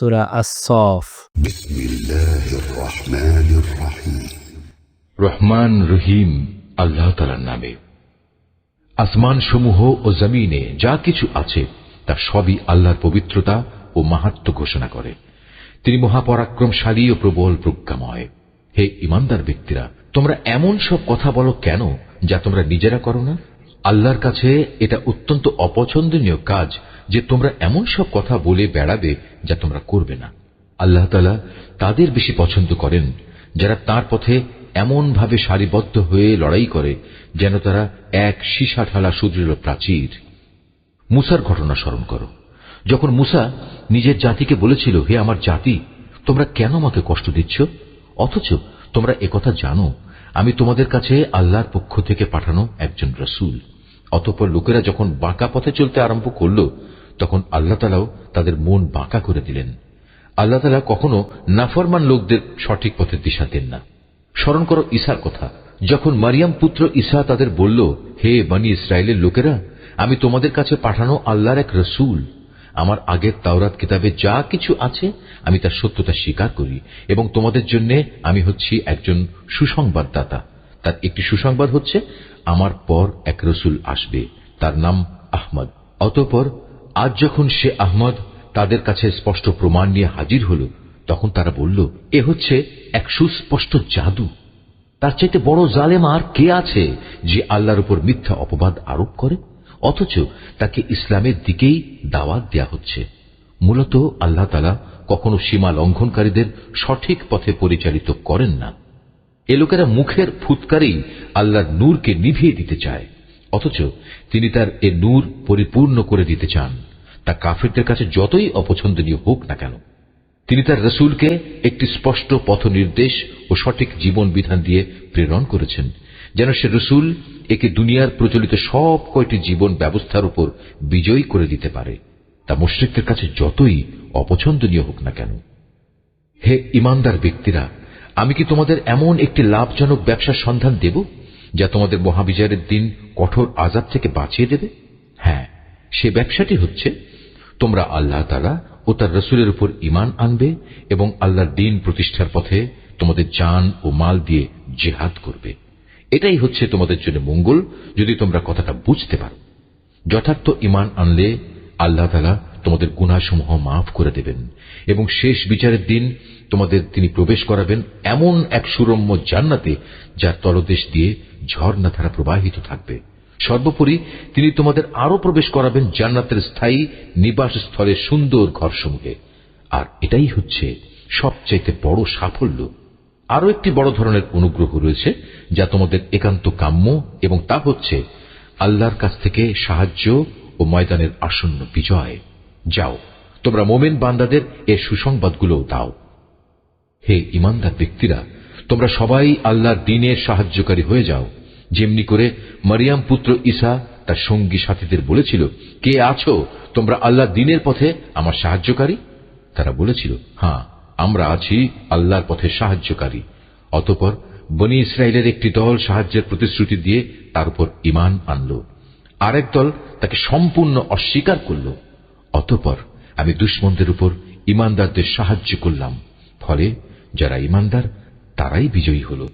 সূরা আস-সফ। বিসমিল্লাহির রহমানির রহিম। রহমান রহিম আল্লাহ তাআলার নামে। আসমান সমূহ ও জমিনে যা কিছু আছে তা সবই আল্লাহর পবিত্রতা ও মাহাত্ম্য ঘোষণা করে। তিনি মহাপরাক্রমশালী ও প্রবল প্রজ্ঞাময়। হে ঈমানদার ব্যক্তিরা, তোমরা এমন সব কথা বলো কেন যা তোমরা নিজেরা করো না? আল্লাহর কাছে এটা অত্যন্ত অপছন্দনীয় কাজ যে তোমরা এমন সব কথা বলে বেড়াবে যা তোমরা করবে না। আল্লাহ তাআলা তাদের বেশি পছন্দ করেন যারা তার পথে এমন ভাবে সারিবদ্ধ হয়ে লড়াই করে যেন তারা এক সীসা ঢালা সুদৃঢ় প্রাচীর। মুসার ঘটনা স্মরণ করো। যখন মুসা নিজের জাতিকে বলেছিল, হে আমার জাতি, তোমরা কেন আমাকে কষ্ট দিচ্ছ, অথচ তোমরা একথা জানো আমি তোমাদের কাছে আল্লাহর পক্ষ থেকে পাঠানো একজন রাসূল। অতঃপর লোকেরা যখন বাঁকা পথে চলতে আরম্ভ করল তখন আল্লাহ তাআলাও তাদের মন বাঁকা করে দিলেন। আল্লাহ তাআলা কখনো নাফরমান লোকদের সঠিক পথের দিশা দেন না। স্মরণ করো ঈসার কথা। যখন মারিয়াম পুত্র ঈসা তাদের বলল, হে বনী ইসরায়েলের লোকেরা, আমি তোমাদের কাছে পাঠানো আল্লাহর এক রাসূল। আমার আগের তাওরাত কিতাবে যা কিছু আছে আমি তার সত্যতা স্বীকার করি এবং তোমাদের জন্য আমি হচ্ছি একজন সুসংবাদদাতা। তার একটি সুসংবাদ হচ্ছে, আমার পর এক রাসূল আসবে, তার নাম আহমদ। অতঃপর আজ যখন সে আহমদ তাদের কাছে স্পষ্ট প্রমাণ নিয়ে হাজির হল তখন তারা বলল, এ হচ্ছে এক সুস্পষ্ট জাদু। তার চাইতে বড় জালেম আর কে আছে যে আল্লাহর উপর মিথ্যা অপবাদ আরোপ করে, অথচ তাকে ইসলামের দিকেই দাওয়াত দেয়া হচ্ছে। মূলত আল্লাহ তাআলা কখনো সীমা লঙ্ঘনকারীদের সঠিক পথে পরিচালিত করেন না। এ লোকেরা মুখের ফুৎকারেই আল্লাহর নূরকে নিভিয়ে দিতে চায়, অথচ তিনি তার এ নূর পরিপূর্ণ করে দিতে চান, তা কাফেরদের কাছে যতই অপছন্দনীয় হোক না কেন। তিনি তার রাসূলকে একটি স্পষ্ট পথ নির্দেশ ও সঠিক জীবন বিধান দিয়ে প্রেরণ করেছেন, যেন সে রাসূল একে দুনিয়ার প্রচলিত সব কয়টি জীবন ব্যবস্থার উপর বিজয়ী করে দিতে পারে, তা মুশরিকদের কাছে যতই অপছন্দনীয় হোক না কেন। হে ঈমানদার ব্যক্তিরা, আমি কি তোমাদের এমন একটি লাভজনক ব্যবসার সন্ধান দেব যা তোমাদের মহাবিচারের দিন কঠোর আযাব থেকে বাঁচিয়ে দেবে? হ্যাঁ, সে ব্যবসাটি হচ্ছে, তোমরা আল্লাহ তাআলা ও তার রাসূলের উপর ঈমান আনবে এবং আল্লাহর দ্বীন প্রতিষ্ঠার পথে তোমাদের জান ও মাল দিয়ে জিহাদ করবে। এটাই হচ্ছে তোমাদের জন্য মঙ্গল, যদি তোমরা কথাটা বুঝতে পারো। যথার্থ ঈমান আনলে আল্লাহ তাআলা তোমাদের গুনাহসমূহ মাফ করে দেবেন এবং শেষ বিচারের দিন তোমাদের তিনি প্রবেশ করাবেন এমন এক সুরম্য জান্নাতে যার তলদেশ দিয়ে ঝর্ণা ধারা প্রবাহিত থাকবে। সর্বোপরি তিনি তোমাদের আরো প্রবেশ করাবেন জান্নাতের স্থায়ী নিবাস স্থলের সুন্দর ঘরসমূহে। আর এটাই হচ্ছে সবচাইতে বড় সাফল্য। আরো একটি বড় ধরনের অনুগ্রহ রয়েছে যা তোমাদের একান্ত কাম্য, এবং তা হচ্ছে আল্লাহর কাছ থেকে সাহায্য ও ময়দানের আসন্ন বিজয়। যাও, তোমরা মোমেন বান্দাদের এ সুসংবাদগুলো দাও। হে ঈমানদার ব্যক্তিরা, তোমরা সবাই আল্লাহর দ্বীনের সাহায্যকারী হয়ে যাও, যেমনি করে মারিয়াম পুত্র ঈসা তার সঙ্গী সাথীদের বলেছিল, কে আছো তোমরা আল্লাহর দ্বীনের পথে আমার সাহায্যকারী? তারা বলেছিল, হ্যাঁ, আমরা আছি আল্লাহর পথে সাহায্যকারী। অতঃপর বনী ইসরায়েলের একটি দল সাহায্যের প্রতিশ্রুতি দিয়ে তার উপর ঈমান আনল, আরেক দল তাকে সম্পূর্ণ অস্বীকার করল। অতঃপর আমি দুশমনদের উপর ঈমানদারদের সাহায্য করলাম, ফলে যারা ঈমানদার তারাই বিজয়ী হল।